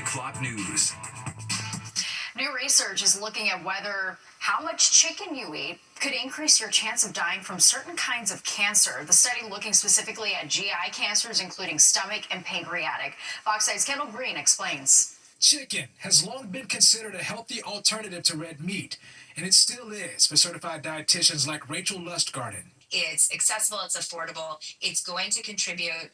o'clock news. New research is looking at whether how much chicken you eat could increase your chance of dying from certain kinds of cancer. The study looking specifically at GI cancers, including stomach and pancreatic. Fox 8's Kendall Green explains. Chicken has long been considered a healthy alternative to red meat, and it still is for certified dietitians like Rachel Lustgarten. It's accessible, it's affordable, it's going to contribute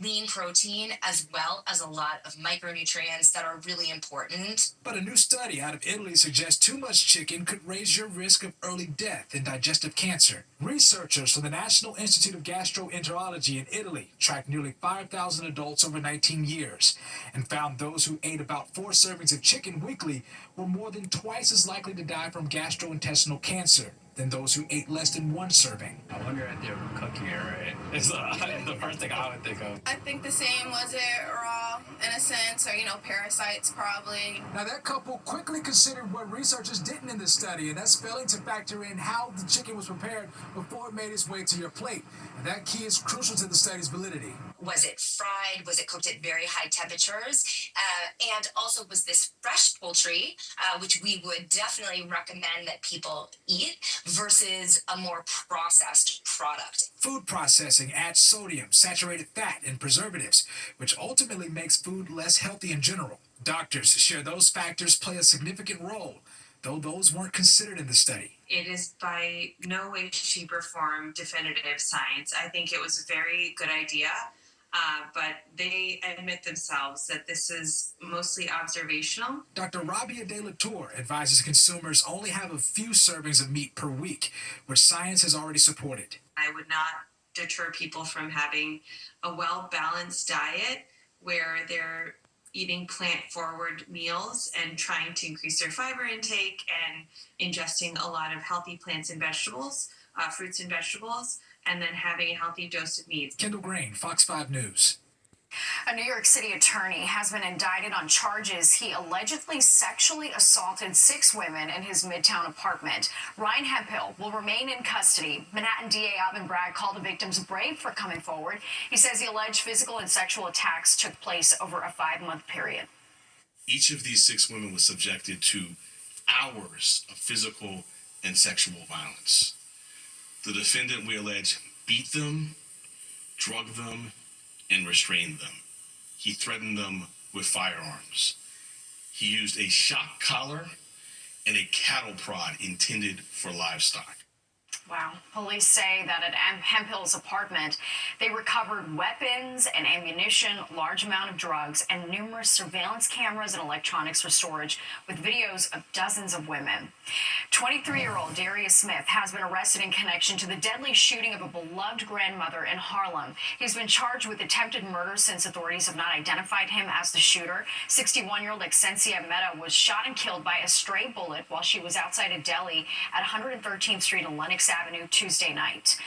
lean protein as well as a lot of micronutrients that are really important. But a new study out of Italy suggests too much chicken could raise your risk of early death and digestive cancer. Researchers from the National Institute of Gastroenterology in Italy tracked nearly 5,000 adults over 19 years and found those who ate about 4 servings of chicken weekly were more than twice as likely to die from gastrointestinal cancer than those who ate less than 1 serving. I wonder if they were cooking it right. It's the first thing I would think of. I think the same. Was it raw in a sense, or parasites probably? Now that couple quickly considered what researchers didn't in the study, and that's failing to factor in how the chicken was prepared before it made its way to your plate. And that key is crucial to the study's validity. Was it fried? Was it cooked at very high temperatures? And also, was this fresh poultry, which we would definitely recommend that people eat, versus a more processed product? Food processing adds sodium, saturated fat, and preservatives, which ultimately makes food less healthy in general. Doctors share those factors play a significant role, though those weren't considered in the study. It is by no way, shape, or form definitive science. I think it was a very good idea. But they admit themselves that this is mostly observational. Dr. Rabia De La Tour advises consumers only have a few servings of meat per week, which science has already supported. I would not deter people from having a well-balanced diet where they're eating plant-forward meals and trying to increase their fiber intake and ingesting a lot of healthy plants and vegetables, fruits and vegetables, and then having a healthy dose of meat. Kendall Green, Fox 5 News. A New York City attorney has been indicted on charges he allegedly sexually assaulted 6 women in his Midtown apartment. Ryan Hemphill will remain in custody. Manhattan DA Alvin Bragg called the victims brave for coming forward. He says the alleged physical and sexual attacks took place over a 5-month period. Each of these 6 women was subjected to hours of physical and sexual violence. The defendant, we allege, beat them, drugged them, and restrained them. He threatened them with firearms. He used a shock collar and a cattle prod intended for livestock. Wow. Police say that at Hemphill's apartment, they recovered weapons and ammunition, large amount of drugs, and numerous surveillance cameras and electronics for storage, with videos of dozens of women. 23-year-old Darius Smith has been arrested in connection to the deadly shooting of a beloved grandmother in Harlem. He's been charged with attempted murder since authorities have not identified him as the shooter. 61-year-old Exensia Mehta was shot and killed by a stray bullet while she was outside a deli at 113th Street and Lenox Avenue Tuesday night.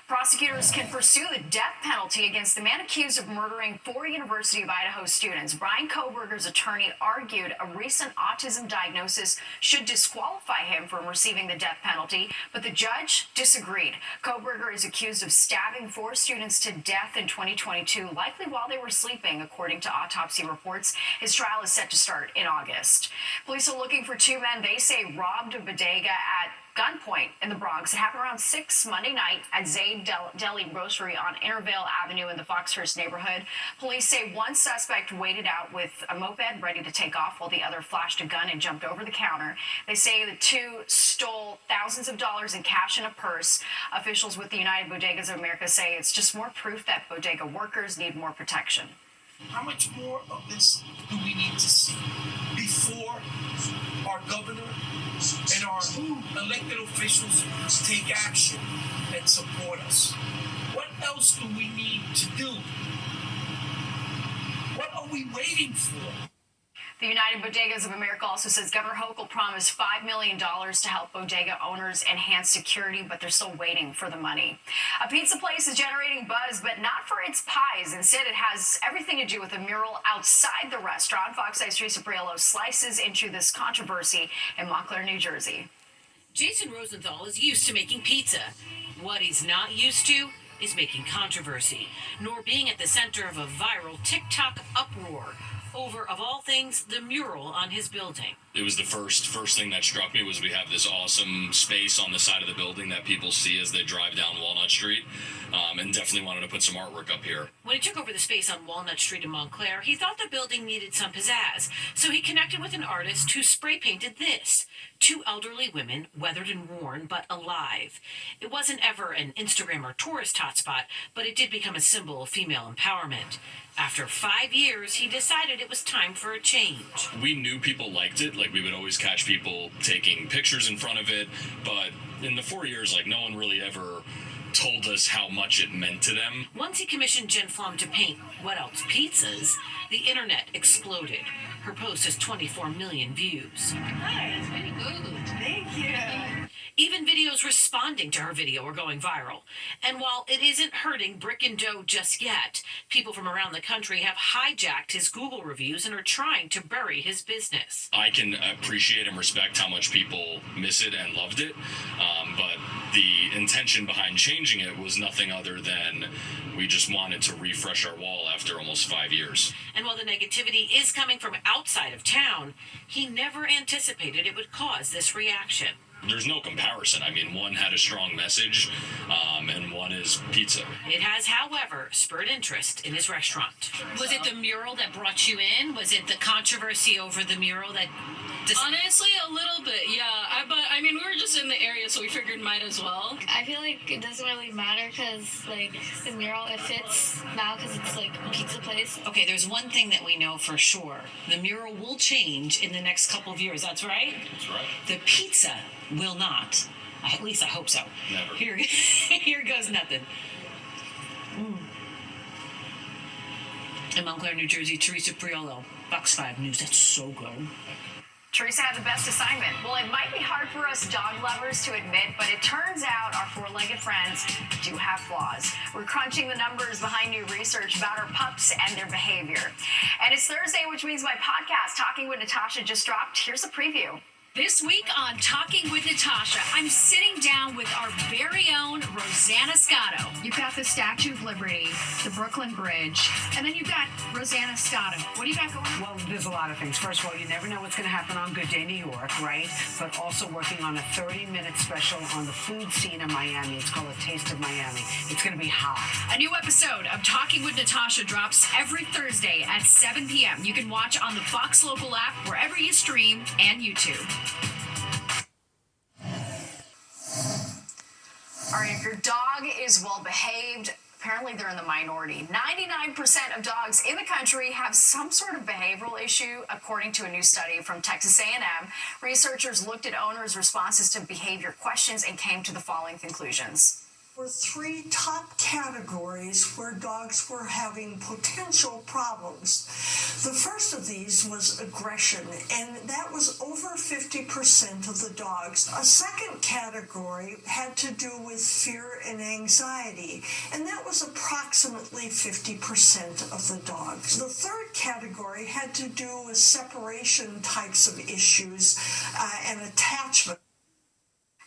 Prosecutors can pursue the death penalty against the man accused of murdering 4 University of Idaho students. Brian Kohberger's attorney argued a recent autism diagnosis should disqualify him from receiving the death penalty, but the judge disagreed. Kohberger is accused of stabbing 4 students to death in 2022, likely while they were sleeping, according to autopsy reports. His trial is set to start in August. Police are looking for 2 men they say robbed a bodega at gunpoint in the Bronx. It happened around 6 Monday night at Zaid Deli Grocery on Intervale Avenue in the Foxhurst neighborhood. Police say one suspect waited out with a moped ready to take off while the other flashed a gun and jumped over the counter. They say the 2 stole thousands of dollars in cash in a purse. Officials with the United Bodegas of America say it's just more proof that bodega workers need more protection. How much more of this do we need to see before our governor and our elected officials take action and support us? What else do we need to do? What are we waiting for? The United Bodegas of America also says Governor Hochul promised $5 million to help bodega owners enhance security, but they're still waiting for the money. A pizza place is generating buzz, but not for its pies. Instead, it has everything to do with a mural outside the restaurant. Fox 8's Teresa Briello slices into this controversy in Montclair, New Jersey. Jason Rosenthal is used to making pizza. What he's not used to is making controversy, nor being at the center of a viral TikTok uproar over, of all things, the mural on his building. It was the first thing that struck me was we have this awesome space on the side of the building that people see as they drive down Walnut Street, and definitely wanted to put some artwork up here. When he took over the space on Walnut Street in Montclair, he thought the building needed some pizzazz, so he connected with an artist who spray painted this. 2 elderly women, weathered and worn, but alive. It wasn't ever an Instagram or tourist hotspot, but it did become a symbol of female empowerment. After 5 years, he decided it was time for a change. We knew people liked it, like we would always catch people taking pictures in front of it, but in the 4 years, like no one really ever told us how much it meant to them. Once he commissioned Jen Flom to paint, what else, pizzas, the internet exploded. Her post has 24 million views. Nice, very good. Thank you. Even videos responding to her video are going viral. And while it isn't hurting Brick and Dough just yet, people from around the country have hijacked his Google reviews and are trying to bury his business. I can appreciate and respect how much people miss it and loved it, but the intention behind changing it was nothing other than we just wanted to refresh our wall after almost 5 years. And while the negativity is coming from outside of town, he never anticipated it would cause this reaction. There's no comparison. I mean, one had a strong message, and one is pizza. It has, however, spurred interest in his restaurant. Was it the mural that brought you in? Was it the controversy over the mural that... Honestly, a little bit, yeah. But I mean, we were just in the area, so we figured might as well. I feel like it doesn't really matter because, like, the mural, it fits now because it's, like, a pizza place. Okay, there's one thing that we know for sure. The mural will change in the next couple of years, that's right? That's right. The pizza will not. At least I hope so. Never. Here goes nothing. In Montclair, New Jersey, Teresa Priolo, Fox 5 News. That's so good. Teresa had the best assignment. Well, it might be hard for us dog lovers to admit, but it turns out our four-legged friends do have flaws. We're crunching the numbers behind new research about our pups and their behavior. And it's Thursday, which means my podcast, Talking with Natasha, just dropped. Here's a preview. This week on Talking with Natasha, I'm sitting down with our very own Rosanna Scotto. You've got the Statue of Liberty, the Brooklyn Bridge, and then you've got Rosanna Scotto. What do you got going on? Well, there's a lot of things. First of all, you never know what's going to happen on Good Day New York, right? But also working on a 30-minute special on the food scene in Miami. It's called A Taste of Miami. It's going to be hot. A new episode of Talking with Natasha drops every Thursday at 7 p.m. You can watch on the Fox Local app, wherever you stream, and YouTube. All right, if your dog is well behaved, apparently they're in the minority. 99% of dogs in the country have some sort of behavioral issue, according to a new study from Texas A&M. Researchers looked at owners' responses to behavior questions and came to the following conclusions. Were 3 top categories where dogs were having potential problems. The first of these was aggression, and that was over 50% of the dogs. A second category had to do with fear and anxiety, and that was approximately 50% of the dogs. The third category had to do with separation types of issues and attachment.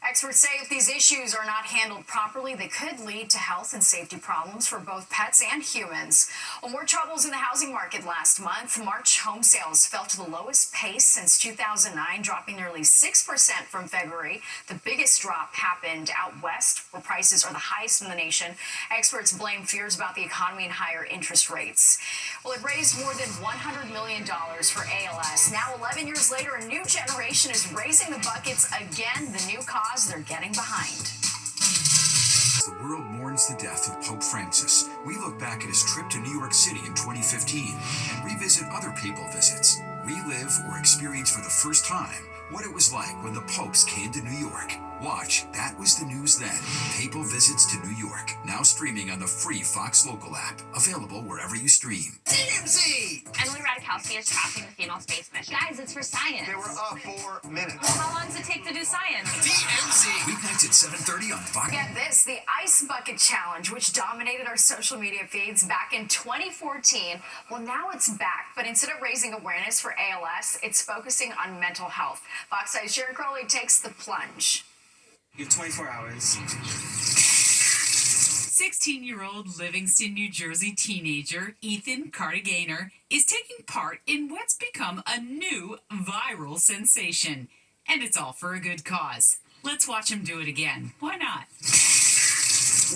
Experts say if these issues are not handled properly, they could lead to health and safety problems for both pets and humans. Well, more troubles in the housing market last month. March home sales fell to the lowest pace since 2009, dropping nearly 6% from February. The biggest drop happened out west, where prices are the highest in the nation. Experts blame fears about the economy and higher interest rates. Well, it raised more than $100 million for ALS. Now, 11 years later, a new generation is raising the buckets again. The new cause they're getting behind. The world mourns the death of Pope Francis. We look back at his trip to New York City in 2015 and revisit other papal visits. Relive or experience for the first time what it was like when the popes came to New York. Watch That Was the News Then. Papal Visits to New York. Now streaming on the free Fox Local app. Available wherever you stream. TMZ! Emily Ratajkowski is tracking the female space mission. Guys, it's for science. They were up 4 minutes. Well, how long does it take to do science? TMZ! Weeknights at 7:30 on Fox. Get this, the Ice Bucket Challenge, which dominated our social media feeds back in 2014. Well, now it's back, but instead of raising awareness for ALS, it's focusing on mental health. Fox 5's Sharon Crowley takes the plunge. You have 24 hours. 16-year-old Livingston, New Jersey teenager Ethan Cartagainer is taking part in what's become a new viral sensation. And it's all for a good cause. Let's watch him do it again. Why not?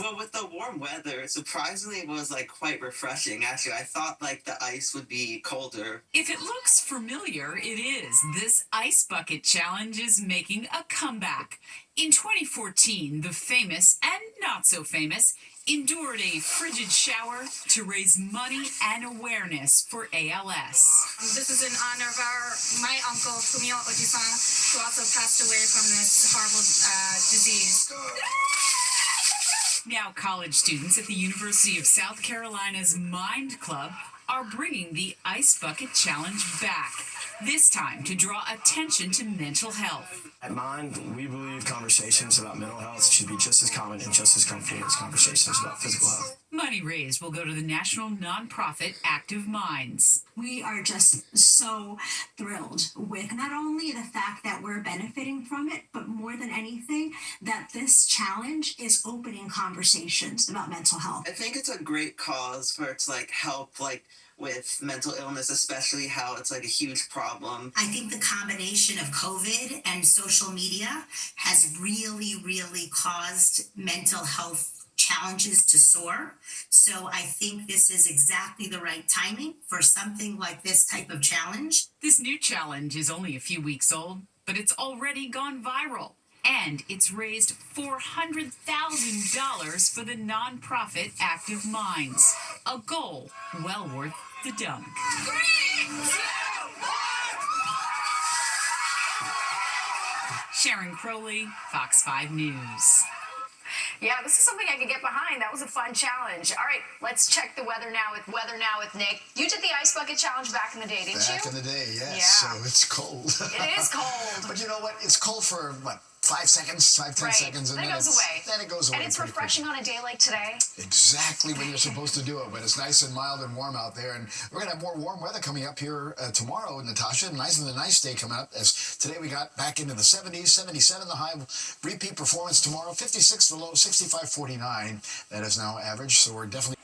Well, with the warm weather, surprisingly, it was quite refreshing. Actually, I thought the ice would be colder. If it looks familiar, it is. This ice bucket challenge is making a comeback. In 2014, the famous and not so famous endured a frigid shower to raise money and awareness for ALS. This is in honor of my uncle, Fumio Ojisan, who also passed away from this horrible disease. Now college students at the University of South Carolina's Mind Club are bringing the Ice Bucket Challenge back, this time to draw attention to mental health. At Mind, we believe conversations about mental health should be just as common and just as comfortable as conversations about physical health. Money raised will go to the national nonprofit Active Minds. We are just so thrilled with not only the fact that we're benefiting from it, but more than anything, that this challenge is opening conversations about mental health. I think it's a great cause for it to help with mental illness, especially how it's a huge problem. I think the combination of COVID and social media has really caused mental health challenges to soar. So I think this is exactly the right timing for something like this type of challenge. This new challenge is only a few weeks old, but it's already gone viral. And it's raised $400,000 for the nonprofit Active Minds, a goal well worth the dunk. Sharon Crowley, Fox 5 News. Yeah, this is something I could get behind. That was a fun challenge. All right, let's check the weather now with Nick. You did the Ice Bucket Challenge back in the day, didn't you? Back in the day, yes. Yeah. So it's cold. It is cold. But you know what? It's cold for, 5 seconds, 10 seconds, and then it goes away. Then it goes away. And it's pretty refreshing on a day like today. Exactly when you're supposed to do it, but it's nice and mild and warm out there. And we're going to have more warm weather coming up here tomorrow, Natasha. Nice day coming up, as today we got back into the 70s, 77 the high, repeat performance tomorrow, 56 the low, 65-49. That is now average, so we're definitely...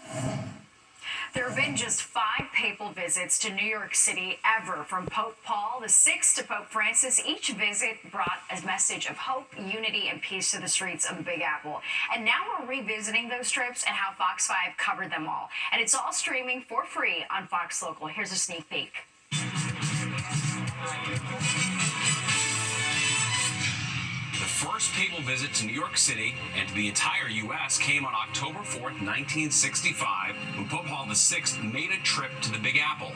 There have been just 5 papal visits to New York City ever, from Pope Paul VI to Pope Francis. Each visit brought a message of hope, unity, and peace to the streets of the Big Apple. And now we're revisiting those trips and how Fox 5 covered them all. And it's all streaming for free on Fox Local. Here's a sneak peek. The first papal visit to New York City and to the entire U.S. came on October 4th, 1965, when Pope Paul VI made a trip to the Big Apple.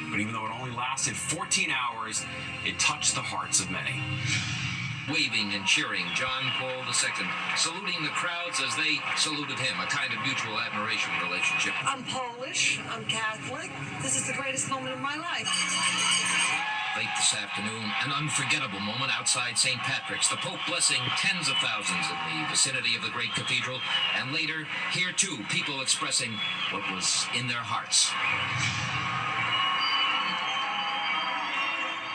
But even though it only lasted 14 hours, it touched the hearts of many. Waving and cheering, John Paul II, saluting the crowds as they saluted him, a kind of mutual admiration relationship. I'm Polish, I'm Catholic. This is the greatest moment of my life. Late this afternoon, an unforgettable moment outside St. Patrick's, the Pope blessing tens of thousands in the vicinity of the great cathedral, and later, here too, people expressing what was in their hearts.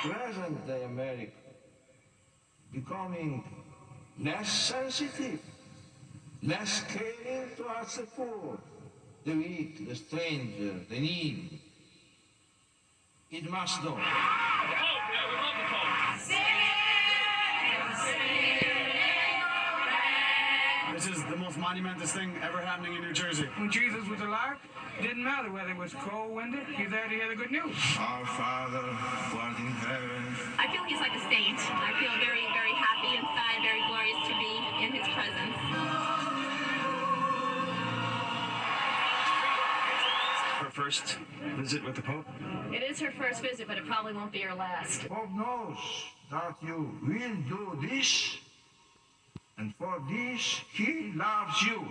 Present-day America becoming less sensitive, less caring towards the poor, the weak, the stranger, the needy. It must know. This is the most monumentous thing ever happening in New Jersey. When Jesus was alive, it didn't matter whether it was cold, windy, he's there to hear the good news. Our Father, who art in heaven. I feel he's like a saint. I feel very, very happy inside, very glorious to be in his presence. Her first visit with the Pope? It is her first visit, but it probably won't be her last. Pope knows that you will do this, and for this he loves you.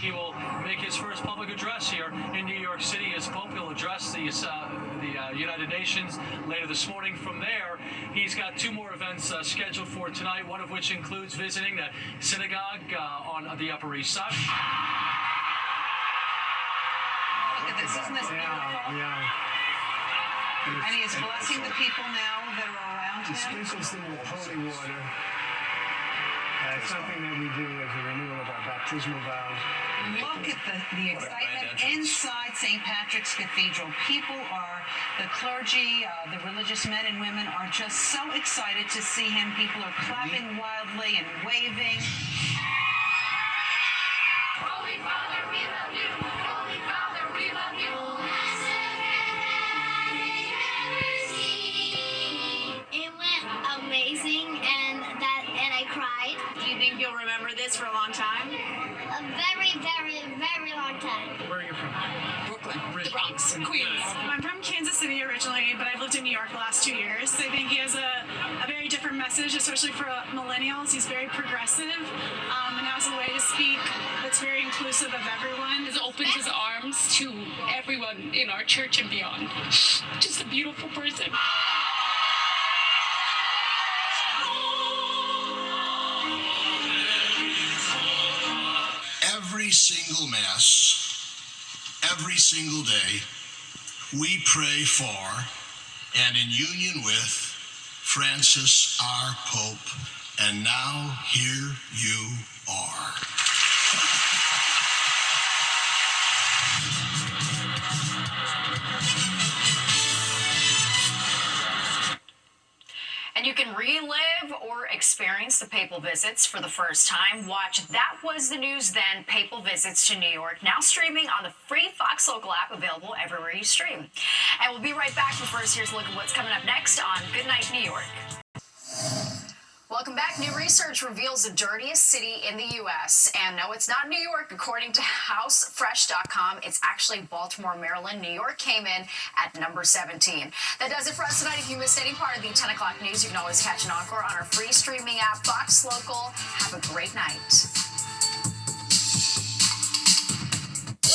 He will make his first public address here in New York City as Pope. He'll address the United Nations later this morning. From there, he's got 2 more events scheduled for tonight, one of which includes visiting the synagogue on the Upper East Side. Look at this, isn't this beautiful? Yeah. And he is blessing the people now that are around him. He sprinkles them with holy water It's something that we do as a renewal of our baptismal vows. Look at the excitement inside St. Patrick's Cathedral. People are, the clergy, the religious men and women are just so excited to see him. People are clapping wildly and waving. Holy Father, we love you. Holy Father, we love you. It went amazing, and I cried. Do you think you'll remember this for a long time? A very, very, very long time. Where are you from? Brooklyn, the Bronx, Queens. I'm from Kansas City originally, but I've lived in New York the last 2 years. I think he has a very different message, especially for millennials. He's very progressive and has a way to speak that's very inclusive of everyone. He's opened his arms to everyone in our church and beyond. Just a beautiful person. Every single Mass, every single day, we pray for and in union with Francis, our Pope, and now here you are. And you can relive or experience the papal visits for the first time. Watch That Was the News Then, Papal Visits to New York, now streaming on the free Fox Local app, available everywhere you stream. And we'll be right back, but first, here's a look at what's coming up next on Good Night New York. Welcome back. New research reveals the dirtiest city in the U.S. And no, it's not New York, according to HouseFresh.com. It's actually Baltimore, Maryland. New York came in at number 17. That does it for us tonight. If you missed any part of the 10 o'clock news, you can always catch an encore on our free streaming app, Fox Local. Have a great night.